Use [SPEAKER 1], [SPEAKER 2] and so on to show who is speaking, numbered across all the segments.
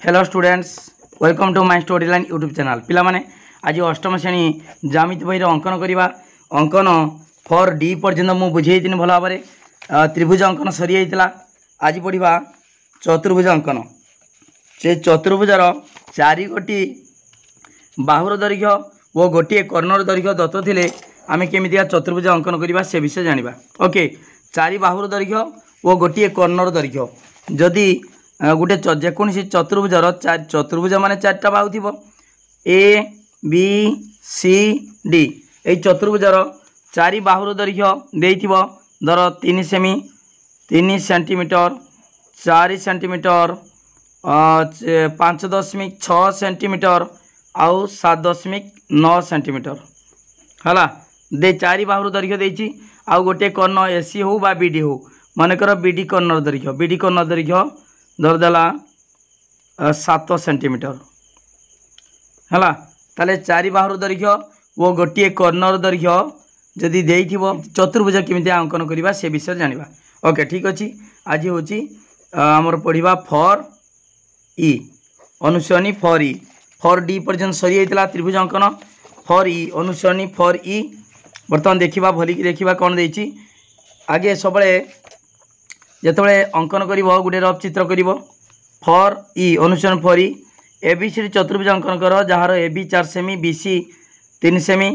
[SPEAKER 1] Hello students, welcome to my story line YouTube channel. पिला माने आज अष्टम श्रेणी ज्यामिति बही अंकन करवा। अंकन फॉर डी पर्यंत मुझे बुझे भल भाव में त्रिभुज अंकन सरी जाता। आज पढ़ा चतुर्भुज अंकन। से चतुर्भुजार चारि गोटी बाहुर दैर्घ्य और गोटे कर्णर दैर्घ्य दत्त थे आम केमितिया चतुर्भुज अंकन करवा से विषय जाना। ओके, चारि बाहुर दैर्घ्य और गोटे कर्णर दैर्घ्य जदि गोटे जेकोसी चतुर्भुजार चतुर्भुज मान चार्टा बाहु थी ए बी सी डी। ये चतुर्भुजार चारि बाहुर दैर्घ्य देइथिबो धर 3 सेमी 3 सेंटीमीटर 4 सेंटीमीटर 5.6 सेंटीमीटर आउ 7.9 सेंटीमीटर है। दे चारि बाहुर दैर्घ्य देइछि। आउ गोटे कर्ण एसी हो बा बीडी हो, मनकर बीडी कर्णर दैर्घ्य बीडी कर्णर दैर्घ्य धरदेला 7 सेंटीमीटर है। ताले चारि बाहुर दैर्घ्य वो गोटे कर्णर दैर्घ्य जदि देइथिबो चतुर्भुज केमिति अंकन करवा से विषय जानिबा। ओके, ठीक अछि। आज होची हमर पढ़िबा फॉर ई अनुसरणी फॉर ई फॉर डी पर्यंत सरी जाइतला त्रिभुज अंकन। फॉर ई अनुसरणी फॉर ई बर्तमान देखिबा भलिकी देखिबा कोन देइछि। आगे सबले जिते अंकन कर गोटे रफ चित्र कर फॉर ई अनुसरण फॉर ई ए बी सी चतुर्भुज अंकन कर जार ए बी 4 सेमी बी सी 3 सेमी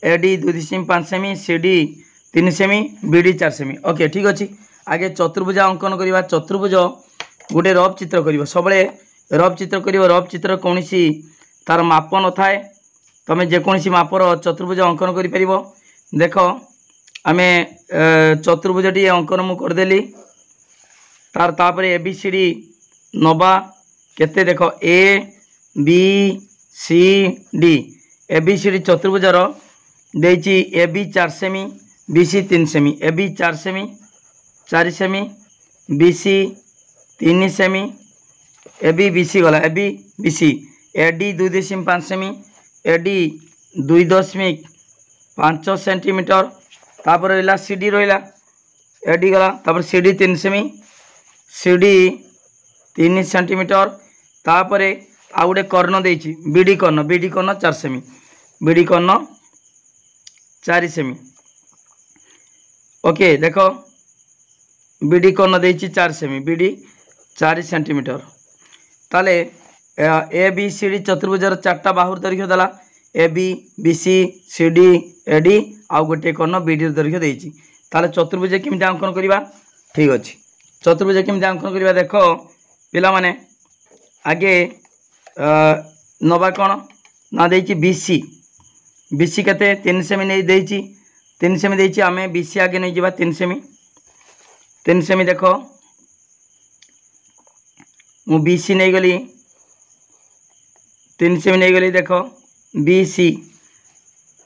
[SPEAKER 1] ए डी 2.5 सेमी सी डी 3 सेमी बी डी 4 सेमी। ओके, ठीक अच्छे। आगे चतुर्भुज अंकन करवा। चतुर्भुज गोटे रफ चित्र कर सब रफ चित्र कर रफ चित्र कौन तार माप न थाए। तुम जेकोसी मापर चतुर्भुज अंकन कर देख आम चतुर्भुजटी अंकन मु करदेली तापर ए बी सी डी नवा केते देख A B C D A B C D चतुर्भुजार देइछि ए बी 4 सेमी बी सी 3 सेमी ए बी 4 सेमी 4 सेमी बी सी 3 सेमी ए बी बी सी गला A B B C A D 2.5 सेमी ए डी 2.5 सेंटीमीटर तापर रहा सी डी रहा ए डी गला तापर सी डी 3 सेमी सी डी 3 सेंटीमीटर तापर आउ गोटे कर्ण देइछि बीडी कर्ण 4 सेमी बीडी कर्ण 4 सेमी। ओके, देख बीडी कर्ण देइछि 4 सेमी बीडी 4 सेंटीमीटर। ताले ए बी सी डी चतुर्भुजार 4टा बाहुर दैर्घ्य देला A B B C C D A D आउ गोटे कर्ण बीडी दैर्घ्य देइछि। ताले चतुर्भुज केमिति अंकन करबा। ठीक अछि, चतुर्भुज केमिति अंकन करबा। देख पिला माने आगे नवा कौन ना देइछि बीसी बीसी केते 3 सेमी नहीं देइछि 3 सेमी देइछि आमे बीसी आगे नहीं जिबा 3 सेमी देख मु बीसी नहीं गली 3 सेमी नहीं गली देख बीसी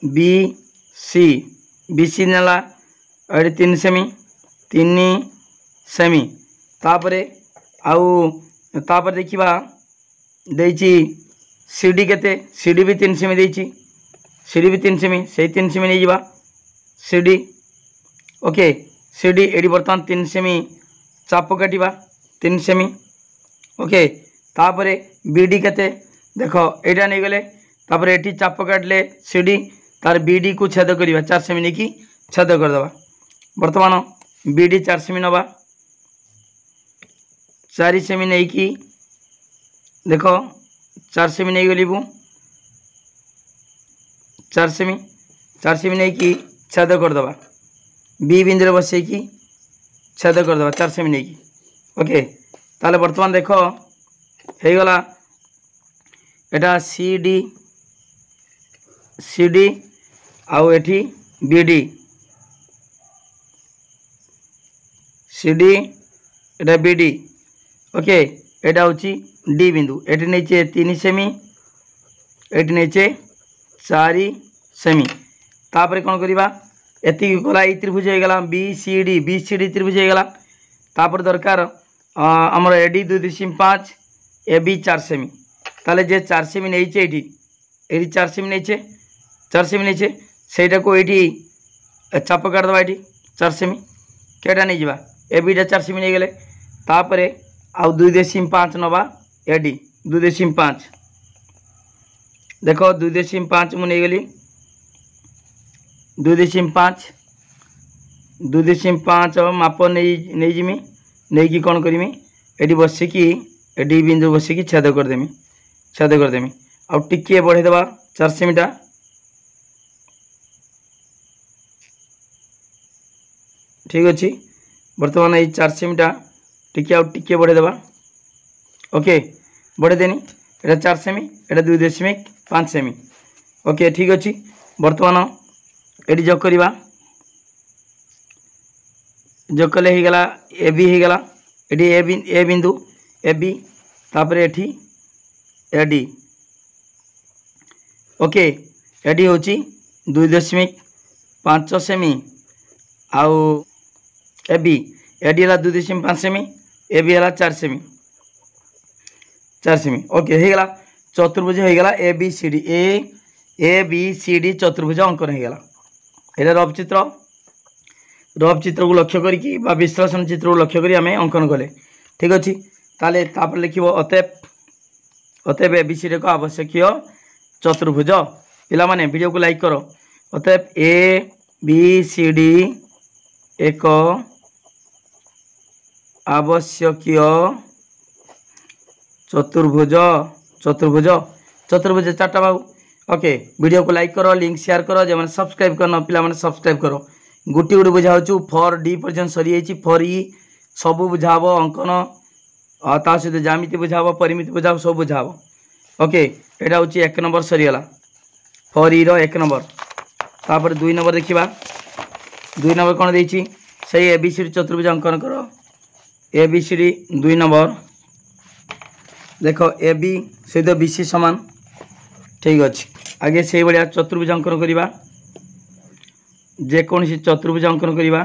[SPEAKER 1] बीसी बीसी नेला अरे 3 सेमी 3 सेमी तापरे आउ तापर देखिबा देइछि सीडी केते सीडी भी 3 सेमी देइछि सीडी भी 3 सेमी से 3 सेमी नहीं जिबा सीडी। ओके, सीडी एडी बर्तमान 3 सेमी चाप काटिबा 3 सेमी। ओके, तापरे बीडी केते देख एटा नहीं गले तापर एठी चाप काटले सीडी तार बीडी को छेद करिबा 4 सेमी नहीं की छेद कर देबा। वर्तमान बीडी 4 सेमी नबा 4 सेमी नहीं की देख 4 सेमी नहीं गली 4 सेमी नहीं की छेद कर दबा बी बिंदु बसई की छेद कर दबा 4 सेमी नहीं की। ओके, ताले वर्तमान देख हो गला एटा सी डी आउ एठी बी डी सी डी एटा बी डी। ओके, एटा होची डी बिंदु एटी नीचे 3 सेमी एटी नीचे 4 सेमी तापर कौन करवा एति गला ये त्रिभुज हो गला बी सी डी त्रिभुज हो गला। तापर दरकार आमर ए डी 2.5 ए बी 4 सेमी ताले जे 4 सेमी नहीं चे एटी 4 सेमी नहीं चे सेटा को एटी चाप काट दबा एटी 4 सेमी केटा नहीं जिबा ए बीटा 4 सेमी नहीं गले तापरे आउ 2.5 नवा एडी 2.5 देख 2.5 मुझे नहीं गली 2.5 2.5 माप नहीं जिमी नहीं कि कौन करमी ये बसिकी ये बिंदु बसिकी छेद करदेमी आउ टिके बढ़ेदेवा 4 सेमीटा ठीक अच्छे बर्तमान ये 4 सेमीटा टिके आउ टिके बढ़ेदेवा ओके बढ़ेदेनी एटा 4 सेमी एटा 2.5 सेमी ओके ठीक अच्छे बर्तमान ये जग करवा जग कले हो गला ए बी हो गला ए बिंदु ए बी तापर एठी ए डी ओके एडी होची 2.5 सेमी आउ ए बी एडी है 2.5 सेमी ए बी है 4 सेमी ओके हो गला चतुर्भुज हो गला ए बी सी डी चतुर्भुज अंकन हो गला ये रफ चित्र को लक्ष्य करी विश्लेषण चित्र को लक्ष्य करी आम अंकन कले ठीक अच्छे ताले तापर लिखिब अतएव ए बी सी डी को आवश्यक चतुर्भुज पिला माने वीडियो को लाइक करो अतएव ए बी सी डी एक आवश्यक चतुर्भुज चतुर्भुज चतुर्भुज 4टा बाबू ओके वीडियो को लाइक करो लिंक शेयर करो जो मैंने सब्सक्राइब करना पिला माने सब्सक्राइब करो गोटी गोटी बुझा फर डी पर्यंत सरी जाइए फर ई सबू बुझा अंकन ता सहित जामिति बुझा परिमिति बुझा सब बुझा ओके यहाँ हूँ 1 नंबर सरीगला फर ई रो 1 नंबर तापर 2 नंबर देखा 2 नंबर कौन देती से ए बी सी डी चतुर्भुज अंकन करो A B C D 2 number देख ए बी सहित बी सी सामान ठीक अच्छे आगे से भाया चतुर्भुज अंकन करवा जेकोसी चतुर्भुज अंकन करवा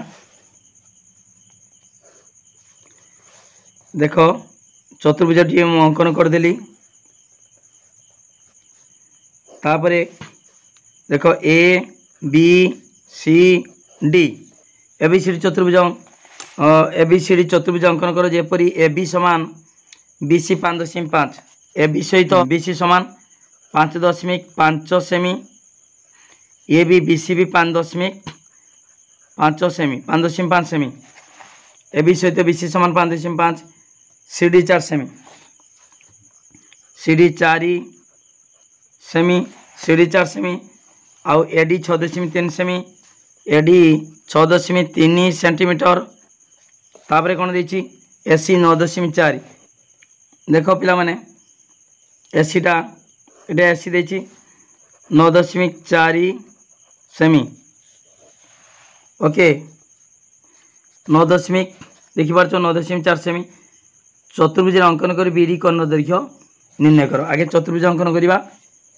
[SPEAKER 1] देख चतुर्भुज टी अंकन करदेली तापरे देख A B C D A B C D चतुर्भुज ए बी सी डी चतुर्भुज अंकन करो जेपरी ए बी समान बी सी 5.5 ए बी सहित बी सी समान 5.5 सेमी ए बी सी भी 5.5 सेमी 5.5 सेमी ए बी सहित बी सी समान 5.5 सी डी 4 सेमी सी डी 4 सेमी सी डी 4 सेमी आउ ए डी 6.3 सेमी ए डी 6.3 सेंटीमीटर तापर कौन देती ए सी 9.4 देख पिला माने एसीटा ये एसी देती 9.4 सेमी ओके 9 देखिपार 9.4 सेमी चतुर्भुज अंकन कर बीडी कर्णर दैर्घ्य निर्णय कर आगे चतुर्भुज अंकन करवा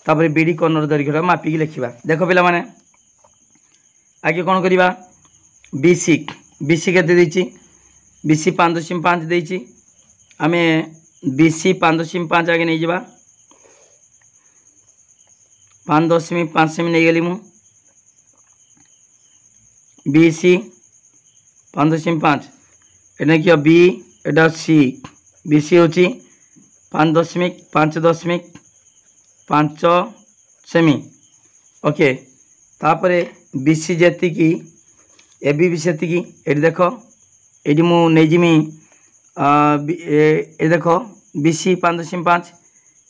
[SPEAKER 1] तापर बीडी कर्णर दैर्घ्य मापिकी लिखा देख पिला माने आगे कौन करवा बीसी बीसी के बीसी 5.5 देती आम बीसी 5.5 आगे नहीं जावा 5.5 सेमी नहीं गली मु बीसी 5.5 एटा क्या बी एटा सी बीसी होची 5.5 सेमी ओके तापरे बीसी जेती की ए बी भी सेती की एटी देख एटी मु नहीं जिमी ए देख बीसी 5.5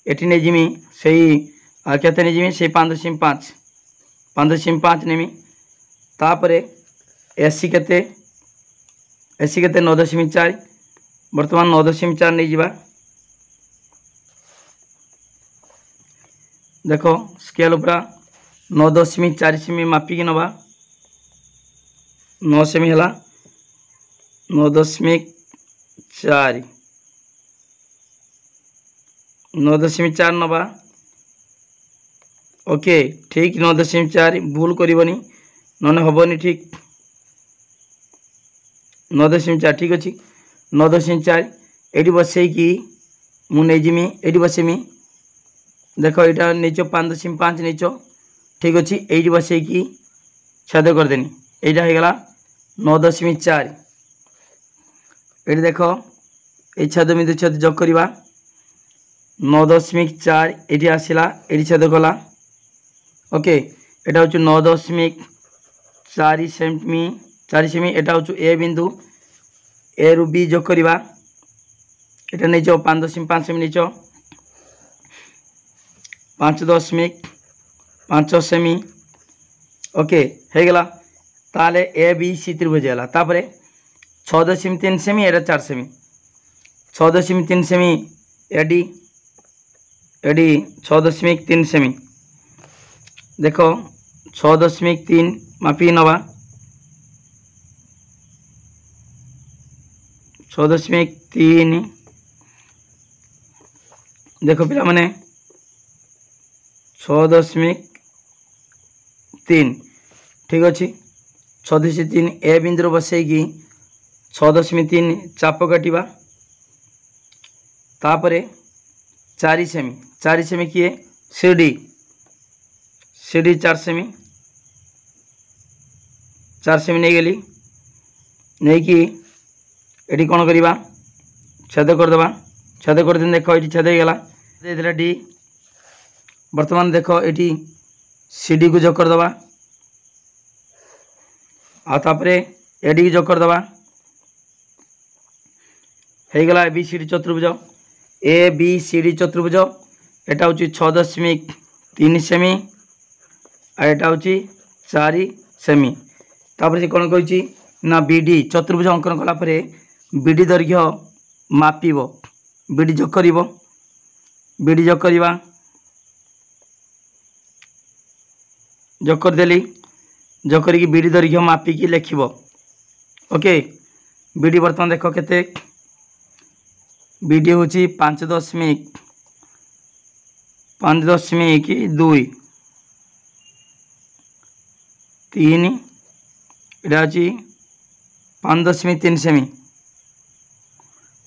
[SPEAKER 1] एटी नहीं जिमी सही केते नहीं जिमी से 5.5 नेमी तापरे एसी केते 9.4 बर्तमान 9.4 नहीं जावा देख स्केल उपरा 9.4 सेमी मापिकी नवा 9 सेमी है 9.4 9.4 नवा ओके ठीक 9.4 भूल करनी नने हेनी ठीक 9.4 ठीक अच्छे 9.4 ये बसईकि मुझे जिमी ये बसमी देख यहाँ नीच 5.5 नीच ठीक अच्छे ये बसईकि छेद करदेनी यहाँ होगला 9.4 ये देख ये छेद बिंदु छेद जग करवा 9.4 এটি আসিলা এটি ছেদ কলা ওকে এটা হচ্ছে 9.4 সেমি 4 সেমি এটা হচ্ছে এ বিন্দু ए रु बी जोग करवा এটা নেইছ 5.5 সেমি নেইছ 5.5 সেমি ओके हो गला ताले ए बी सी त्रिभुज है तापर 6.3 सेमी एटा 4 सेमी 6.3 सेमी एडी एडी 6.3 सेमी देख 6.3 मापी नवा 6.3 देख पिला माने 6.3 ठीक अच्छे 6.3 ए बिंदु बसैकी 6.3 चाप काटिबा तापरे 4 सेमी किए सीडी 4 सेमी नहीं गली नहीं कि एटी कौन करवा छेद करदे छेद कर दिन देख ये छेद होगा डी बर्तमान देख ये सीडी को जोग करदे आतापर एडी को जोग करदे होगला ए बी सी डी चतुर्भुज ए बी सी डी चतुर्भुज एटा हूँ 6.3 सेमी और एटा हूँ 4 सेमी तापर से कौन कही ना बीडी चतुर्भुज अंकन कलापर बीडी दैर्घ्य मापिब बीडी जोग कर बीडी जोग करवा जोग करदेली जोग करी बीडी दैर्घ्य मापिकी लिखब ओके बीडी बर्तमान देख केते बीडी हूँ 5.2 3 इटा हूँ 5.3 सेमी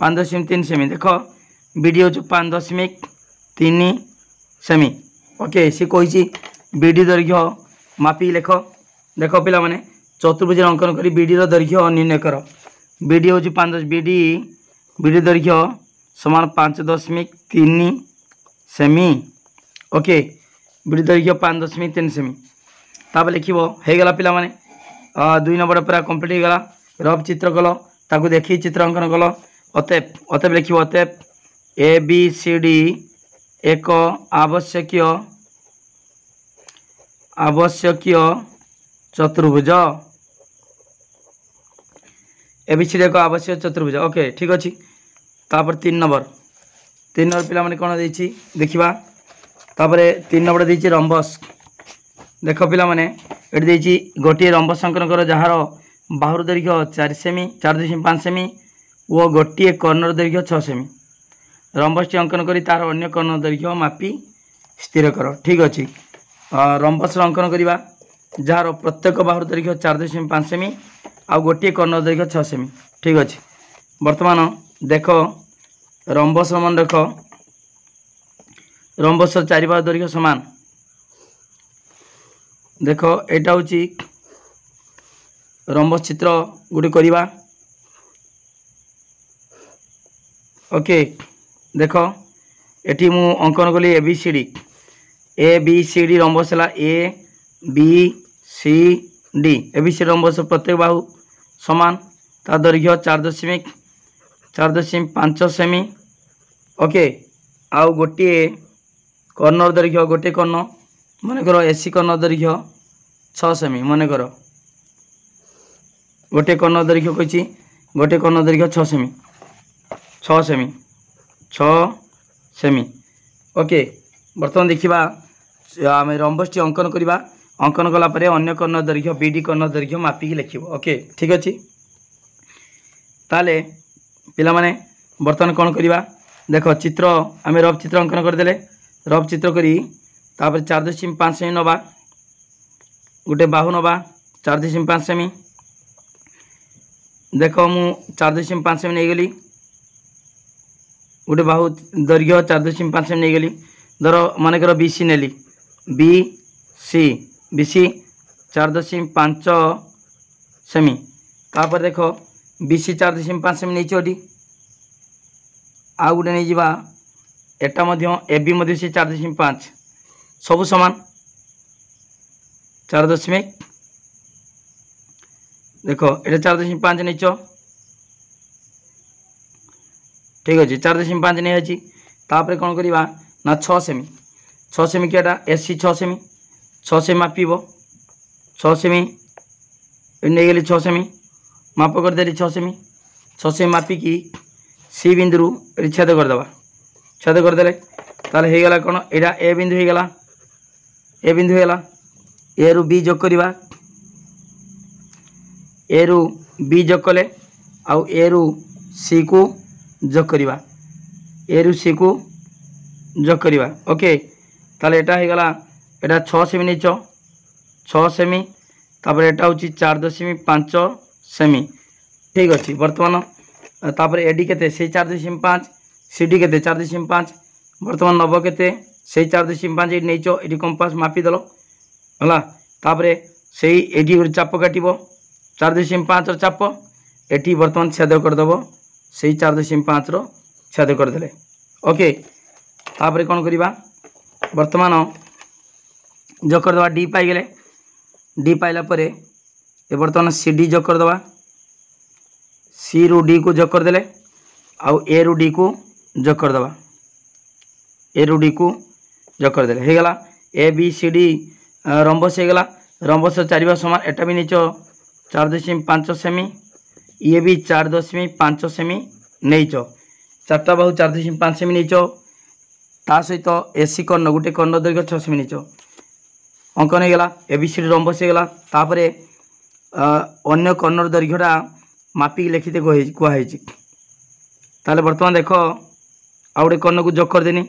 [SPEAKER 1] 5.3 सेमी देख बीडी हूँ 5.3 सेमी ओके सी कही बीडी दैर्घ्य मापी लेख देख पिला माने चतुर्भुज अंकन करी बीडी दैर्घ्य निर्णय कर बीडी हूँ 5 बीडी दैर्घ्य समान 5.3 सेमी ओके बीडी दैर्घ्य 5.3 सेमी तापर लिखब होगला पिला माने 2 नंबर पूरा कंप्लीट होगला रफ चित्र कल ताकू देखी चित्र अंकन कल अतएव अतएव लिखब अतएव ए बी सी डी एक आवश्यक चतुर्भुज ए बी सी डी एक आवश्यक चतुर्भुज ओके ठीक अच्छे तापर 3 नंबर पिला माने कौन देछि देखिबा तापर 3 नंबर देछि रंबस देख पिला माने एटी देछि गोटे रंबस अंकन कर जहार बाहुर दैर्घ्य 4 सेमी 4.5 सेमी और गोटे कर्णर दैर्घ्य 6 सेमी रंबस अंकन करी तार अन्य कर्णर दैर्घ्य मापी स्थिर कर ठीक अच्छे रंबस अंकन करवा जार प्रत्येक बाहुर दैर्घ्य 4.5 सेमी आ गोटे कर्णर दैर्घ्य 6 सेमी ठीक अच्छे वर्तमान देख रंबस मन देख रंबस 4 बाहु दैर्घ्य समान देख एटा हूँ रंबस चित्र गोटे करवा ओके देख एटी मु अंकन कली A B C D rhombus है A B C D A B C rhombus प्रत्येक बाहु समान ता दैर्घ्य 4.5 सेमी ओके आउ गोटे कर्णर दैर्घ्य गोटे कर्ण मनकर एसी कर्ण दैर्घ्य 6 सेमी मनकर गोटे कर्ण दैर्घ्य कही गोटे कर्ण दैर्घ्य 6 सेमी ओके बर्तमान देखा आम रंबस टी अंकन करवा अंकन कलापर अन्य कर्ण दैर्घ्य बीडी कर्ण दैर्घ्य मापिकी लिखब ओके ठीक अच्छे ताले पिला माने बर्तमान कौन करवा देख चित्र आम रफ चित्र अंकन करदे रफ चित्र करी तापर 4.5 सेमी नवा गोटे बाहु नवा 4.5 सेमी देख मु 4.5 सेमी नहीं गली गोटे बाहु दैर्घ्य 4.5 सेमी नहीं गली धर मानकर बी सी नेली बी सी 4.5 सेमी तापर देख बी सी 4.5 सेमी नहीं आउ गोटे नहीं एटा मध्य ए बी मध्य से 4.5 सबू समान 4 दशमिक देख ये 4.5 नहीं ठीक अच्छे 4.5 नहीं अच्छी तापर कौन करवा ना 6 सेमी 6 सेमी क्या एसी 6 सेमी 6 सेमी मापिब 6 सेमी नहीं गली 6 सेमी माप करदेली 6 सेमी मापिकी सी बिंदु छेद करदे छेद करदे ताले हो गला कौन यहाँ ए बिंदु होगला ए बिंदु होगला ए रु बी जोग करवा ए रु बी जोग कले आउ ए रु सी को जोग करवा ए रु सी को जोग करवा ओके ताले एटा होगला एटा 6 सेमी नहीं 6 सेमी तापर एटा हूँ 4.5 सेमी ठीक अच्छे बर्तमान तापर एडी केते से 4.5 सीडी केते 4.5 बर्तमान नब केते से 4.5 ये नहीं ये कंपास मापिदेल है तापर से ये चाप काट 4.5 चाप एटी बर्तमान छेद करदेव से 4.5 छेद करदे ओके तापर कौन करवा बर्तमान जोग करदे डी पाइगले डी पाइला परे ये बर्तमान सी डी जोग करदे सी रु डी को जोग करदे आउ ए रु डी को जोग करदे ए रु डी को जोग करदे हो गला A B C D rhombus हो गला रंबस चारिबा समान एटा भी नीच 4.5 सेमी ये भी 4.5 सेमी नहीं चार्टा बाहु 4.5 सेमी नहीं ता सहित एसी कर्ण गोटे कर्ण दैर्घ्य 6 सेमी नहीं अंकन होगला A B C D rhombus होगला तापर अन्य कर्ण दैर्घ्यटा मापिक लिखिते कहुई ताले बर्तमान देख आ गए कर्ण को जोग करदेनी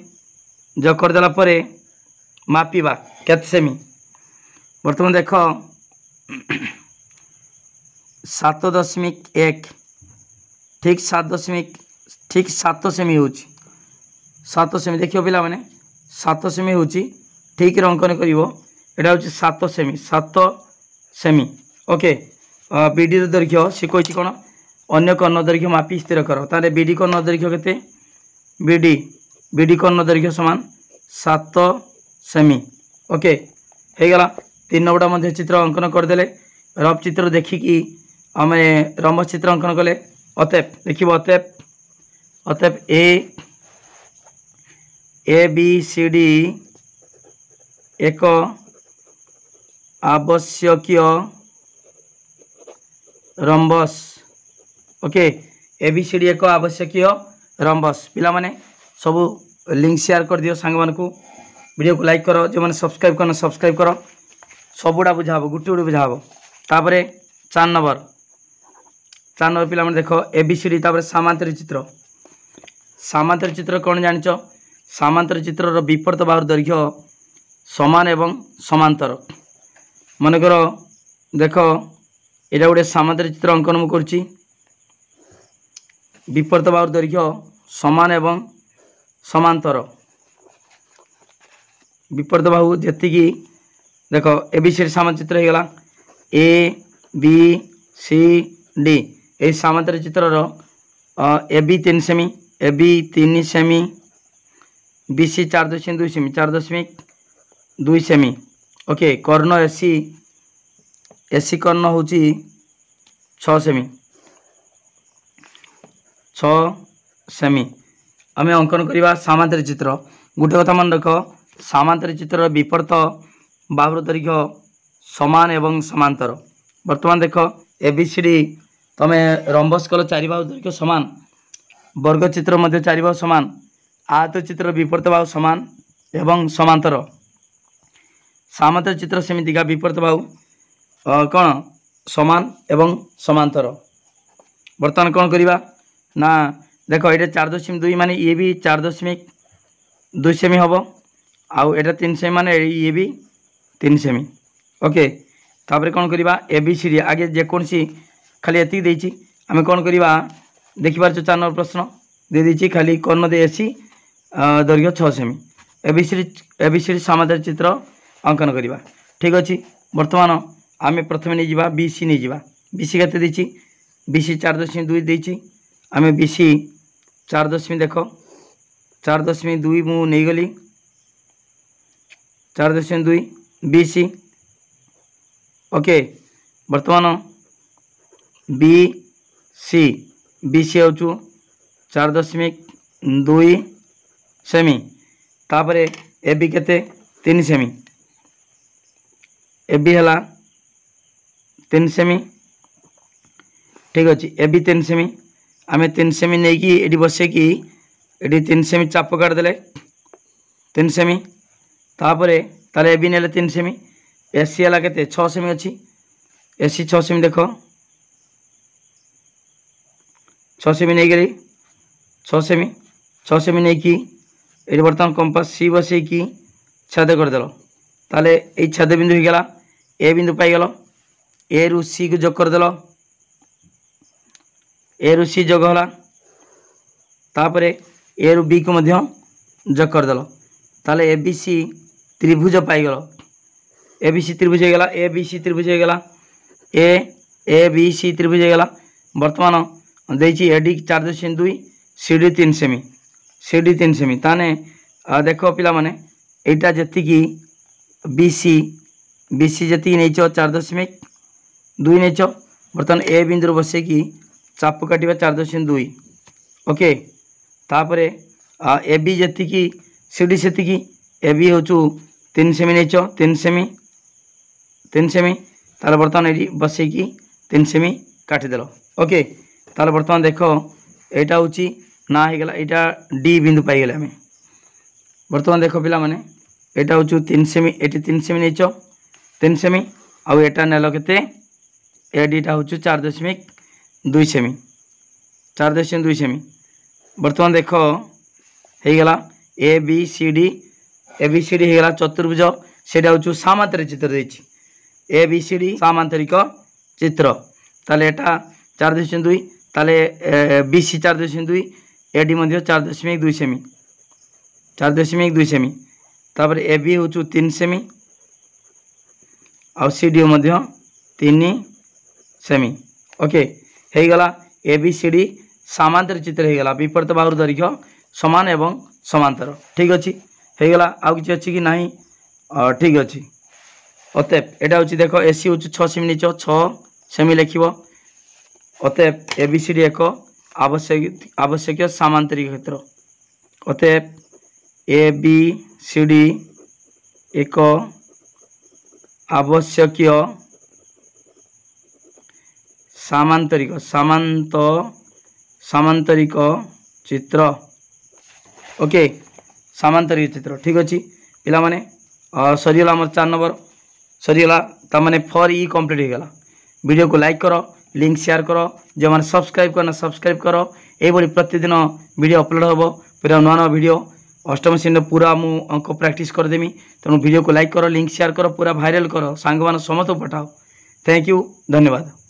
[SPEAKER 1] जोग करदेला परे मापिबा केते सेमी बर्तमान देख 7.1 ठीक 7 सेमी हो 7 सेमी देखियो पिला माने 7 सेमी हो ठीक अंकन करिवो एटा हूँ 7 सेमी ओके बीडी दैर्घ्य सी कही कौन अन्य कर्ण दैर्घ्य मापी स्थिर कर ताले बीडी कर्ण दैर्घ्य केते बीडी कर्ण दैर्घ्य समान 7 सेमी ओके हो गला 3 नंबरटा मध्य चित्र अंकन करदेले रफ चित्र देखिकी आम रंबस चित्र अंकन कले अतएव देख अतएव ए बी सी डी एक आवश्यकीय rhombus okay A B C D एक आवश्यकीय रंबस पिला माने सबू लिंक शेयर कर दियो सांग मान को वीडियो को लाइक करो जो मैंने सब्सक्राइब करना सब्सक्राइब करो सबुटा बुझा हम गोटे गोटे बुझा हम तापर 4 नंबर पिला माने देखो ए बी सी डी तापर सामांतर चित्र कौन जानिच सामांतर चित्र विपरीत बाहुर दैर्घ्य समान एवं समांतर मनकर देख यहाँ गोटे सामांतर चित्र अंकन मु करुच्ची विपरीत बाहुर दैर्घ्य समान एवं समांतर विपरीत बाहु जी देख ए बी सी डी सामांतर चित्र होगला ए बी सी डी ये सामांतर चित्र ए बी 3 सेमी ए बी 3 सेमी बी सी 4.2 सेमी 4.2 सेमी ओके कर्ण एसी कर्ण हूँ 6 सेमी 6 सेमी आम अंकन करवा सामांतर चित्र गोटे कथा मन रख सामांतर चित्र विपरीत बाहुर दैर्घ्य समान एवं समांतर वर्तमान देख ए बी सी डी तुम रंबस कल 4 बाहु दैर्घ्य समान वर्ग चित्र मध्य 4 बाहु समान आयत चित्र विपरीत बाहु समान एवं समांतर सामांतर चित्र सेमितिका विपरीत बाहु कौन समान एवं समांतर बर्तमान कौन करवा ना देख ये 4.2 माने ये भी 4.2 सेमी हम आउ एटा 3 सेमी माने ये भी 3 सेमी ओके तापर कौन करवा ए बी सी डी आगे जेकोसी खाली एति देछि आमे कौन करवा देखिपार 4 नंबर प्रश्न दे देछि खाली कर्ण दे एसी दैर्घ्य 6 सेमी ए बी सी डी सामांतर चित्र अंकन करवा ठीक अच्छे बर्तमान आम प्रथम नहीं जावा बी सी नहीं जावा बी सी केते देछि बी सी 4.2 देछि आम बी सी 4 देख 4.2 मु नहीं गली 4.2 बी सी ओके बर्तमान बी सी हूँ 4.2 सेमी तापर ए बी केते 3 सेमी ए बी है 3 सेमी ठीक अच्छे ए बी 3 सेमी आम 3 सेमी नहीं कि ये बसे कि ये 3 सेमी चाप काटदे 3 सेमी तापर ताले ए बी ने 3 सेमी एसी है के 6 सेमी अच्छी एसी 6 सेमी देख 6 सेमी नहीं गली 6 सेमी नहीं कि ये बर्तमान कंपास सी बसे कि छेद करदेल ताले ये छेद बिंदु हो गला ए बिंदु पाईगल ए रु सी को जोग करदेल ए रु सी जोग होला तापर ए रु बी को मध्य जोग करदेल ताले ए बी सी त्रिभुज पाईगल ए बी सी त्रिभुज हो गला ए बी सी त्रिभुज हो गला ए बी सी त्रिभुज हो गला बर्तमान देछि एडी 4.2 सीडी 3 सेमी ताने देख पिला माने एटा जति की बीसी जी नहीं 4.2 नहीं बर्तमान ए बिंदु बसे कि चाप काटिबा 4.2 ओके तापर ए बी जी की सीडी सेति की ए बी हो 3 सेमी नहीं 3 सेमी तार बर्तमान ये बसे कि 3 सेमी काटिदेल ओके तार बर्तमान देख यहाँ हूँ ना होगा यहाँ डी बिंदु पाईगले आम बर्तमान देख पिला माने यहाँ हूँ 3 सेमी ये 3 सेमी नहीं 3 सेमी आउ एटा नेल के एडीटा हूँ 4.2 सेमी 4.2 सेमी बर्तमान देख होगला ए बी सी डी होगला चतुर्भुज से हूँ सामांतरिक चित्र देती ए बी सी डी सामांतरिक चित्र ताले एटा 4.2 ताले बी सी 4.2 एडी मध्य 4.2 सेमी 4.2 सेमी तापर ए बी हूँ 3 सेमी आ सी डी मध्य 3 सेमी ओके होगला ए बी सी डी सामांतर चित्र होगला विपरीत बाहुर दैर्घ्य समान एवं समांतर ठीक अच्छे होगला आउ कि अच्छी कि नहीं ठीक अच्छे अतएव यहाँ हूँ देख एसी हूँ 6 सेमी नीच 6 सेमी लिख अतएव ए बी सी डी एक आवश्यक सामांतरिक क्षेत्र अतएव ए बी सी डी एक आवश्यक सामांतरिक चित्र ओके सामांतरिक चित्र ठीक अच्छे पिला माने सरीगला आम 4 नंबर सरीगला ताने फॉर ई कंप्लीट होगला वीडियो को लाइक करो लिंक शेयर करो जो मैंने सब्सक्राइब करना सब्सक्राइब करो ये प्रतिदिन वीडियो अपलोड हम पूरा नुआ नुआ वीडियो अष्टम श्रेणी पूरा मु अंक प्रैक्टिस करदेमी तेणु वीडियो को लाइक करो लिंक शेयर करो पूरा भाइराल करो सांग मान समस्त पठाओ थैंक यू धन्यवाद।